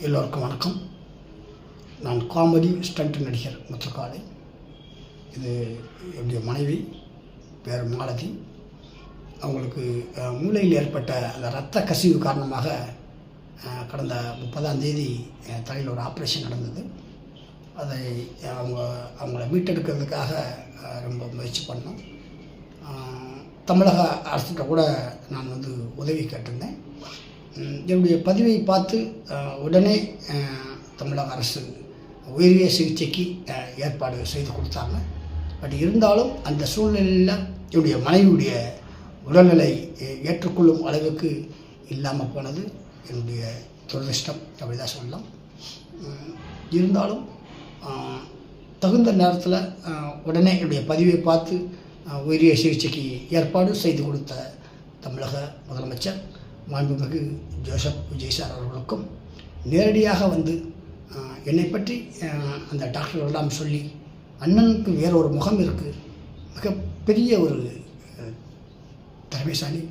எல்லோருக்கும் வணக்கம். நான் காமெடி ஸ்டண்ட் நடிகர் முத்துக்காளை. இது என்னுடைய மனைவி பேர் மாலதி. அவங்களுக்கு மூளையில் ஏற்பட்ட அந்த இரத்த கசிவு காரணமாக கடந்த 30ஆம் தேதி தலையில் ஒரு ஆப்ரேஷன் நடந்தது. அதை அவங்கள மீட்டெடுக்கிறதுக்காக ரொம்ப முயற்சி பண்ணோம். தமிழக அரசுகிட்ட கூட நான் உதவி கேட்டிருந்தேன். என்னுடைய பதிவை பார்த்து உடனே தமிழக அரசு உயரிய சிகிச்சைக்கு ஏற்பாடு செய்து கொடுத்தாங்க. பட் இருந்தாலும் அந்த சூழ்நிலையில் என்னுடைய மனைவியுடைய உடல்நிலை ஏற்றுக்கொள்ளும் அளவுக்கு இல்லாமல் போனது என்னுடைய துரதிர்ஷ்டம் அப்படி தான் சொல்லலாம். இருந்தாலும் தகுந்த நேரத்தில் உடனே என்னுடைய பதிவை பார்த்து உயரிய சிகிச்சைக்கு ஏற்பாடு செய்து கொடுத்த தமிழக முதலமைச்சர் மாண்புமிகு ஜோசப் விஜய் சார் அவர்களுக்கும், நேரடியாக என்னை பற்றி அந்த டாக்டர்களெல்லாம் சொல்லி அண்ணனுக்கு வேற ஒரு முகம் இருக்குது, மிகப்பெரிய ஒரு திறமைசாலி,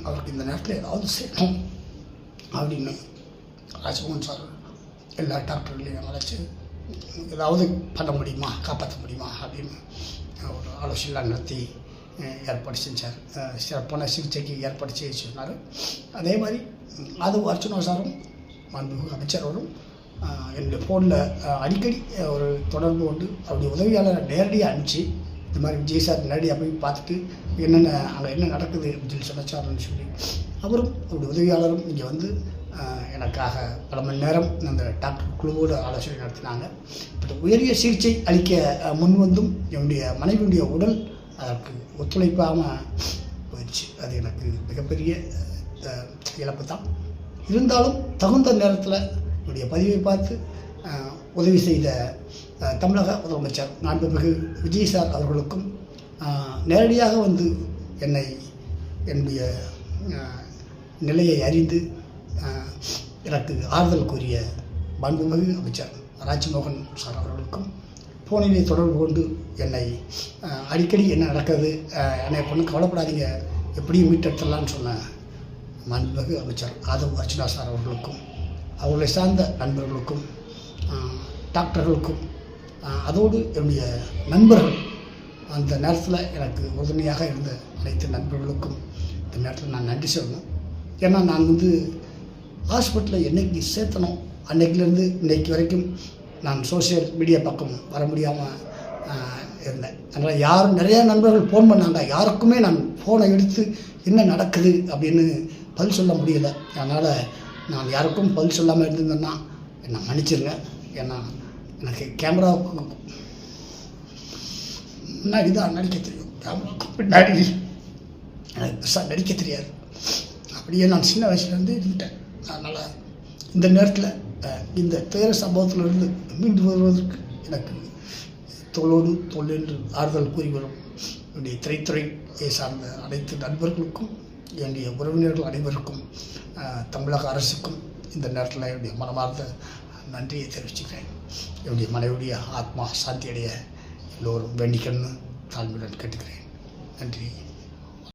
அவருக்கு இந்த நேரத்தில் ஏதாவது செய்யணும் அப்படின்னு ராஜ்மோகன் சார் எல்லா டாக்டர்களையும் அழைச்சி ஏதாவது பண்ண முடியுமா, காப்பாற்ற முடியுமா அப்படின்னு ஒரு ஆலோசனைலாம் நடத்தி ஏற்பாடு செஞ்சார். சிறப்பான சிகிச்சைக்கு ஏற்பாடு செய்ய சொன்னார். அதே மாதிரி அது அர்ச்சனா சாரும் மாண்புமிகு அமைச்சர் அவரும் என்னுடைய ஃபோனில் அடிக்கடி ஒரு தொடர்பு கொண்டு அவருடைய உதவியாளரை நேரடியாக அனுப்பிச்சு இந்த மாதிரி விஜய் சார் நேரடியாக போய் பார்த்துட்டு அங்கே என்ன நடக்குது அப்படின்னு சொன்னார்னு சொல்லி அவரும் அவருடைய உதவியாளரும் இங்கே எனக்காக பல மணி நேரம் அந்த டாக்டர் குழுவோடு ஆலோசனை நடத்தினாங்க. பட் உயரிய சிகிச்சை அளிக்க முன்வந்தும் என்னுடைய மனைவியுடைய உடல் அதற்கு ஒத்துழைப்பாமல் போயிடுச்சு. அது எனக்கு மிகப்பெரிய இழப்பு தான். இருந்தாலும் தகுந்த நேரத்தில் என்னுடைய பதிவை பார்த்து உதவி செய்த தமிழக முதலமைச்சர் மாண்புமிகு விஜய் சார் அவர்களுக்கும், நேரடியாக என்னுடைய நிலையை அறிந்து எனக்கு ஆறுதல் கூறிய மாண்புமிகு அமைச்சர் ராஜ்மோகன் சார் அவர்களுக்கும், ஃபோனிலே தொடர்பு கொண்டு என்னை அடிக்கடி என்ன நடக்குது, என்னை பொண்ணு கவலைப்படாதீங்க, எப்படியும் மீட்டெடுத்துடலான்னு சொன்ன மாண்புமிகு அமைச்சர் ஆதவ் அர்ச்சனா சார் அவர்களுக்கும், அவர்களை சார்ந்த நண்பர்களுக்கும், டாக்டர்களுக்கும், அதோடு என்னுடைய நண்பர்கள், அந்த நேரத்தில் எனக்கு உறுதுணையாக இருந்த அனைத்து நண்பர்களுக்கும் இந்த நேரத்தில் நான் நன்றி சொல்லணும். ஏன்னா நான் ஹாஸ்பிட்டலில் என்றைக்கு சேர்த்தணும் அன்றைக்கிலேருந்து இன்றைக்கு வரைக்கும் நான் சோசியல் மீடியா பக்கம் வர முடியாமல் இருந்தேன். அதனால் நிறையா நண்பர்கள் ஃபோன் பண்ணாங்க, யாருக்குமே நான் ஃபோனை எடுத்து என்ன நடக்குது அப்படின்னு பதில் சொல்ல முடியலை. அதனால் நான் யாருக்கும் பதில் சொல்லாமல் இருந்திருந்தேன்னா என்னை மன்னிச்சிருங்க. ஏன்னா எனக்கு கேமராவுக்கு முன்னாடி தான் நடிக்க தெரியும், கேமராவுக்கு பின்னாடி எனக்கு பெருசாக நடிக்க தெரியாது. அப்படியே நான் சின்ன வயசுலேருந்து இருந்துட்டேன். அதனால் இந்த நேரத்தில் இந்த துயர சம்பவத்திலிருந்து மீண்டு வருவதற்கு எனக்கு தோளோடு தோள் என்று ஆறுதல் கூறி வரும் என்னுடைய திரைத்துறையை சார்ந்த அனைத்து நண்பர்களுக்கும், என்னுடைய உறவினர்கள் அனைவருக்கும், தமிழக அரசுக்கும் இந்த நேரத்தில் என்னுடைய மனமார்ந்த நன்றியை தெரிவிச்சுக்கிறேன். என்னுடைய மனைவியுடைய ஆத்மா சாந்தி அடைய எல்லோரும் வேண்டிக்கணும்னு தாழ்மையுடன் கேட்டுக்கிறேன். நன்றி.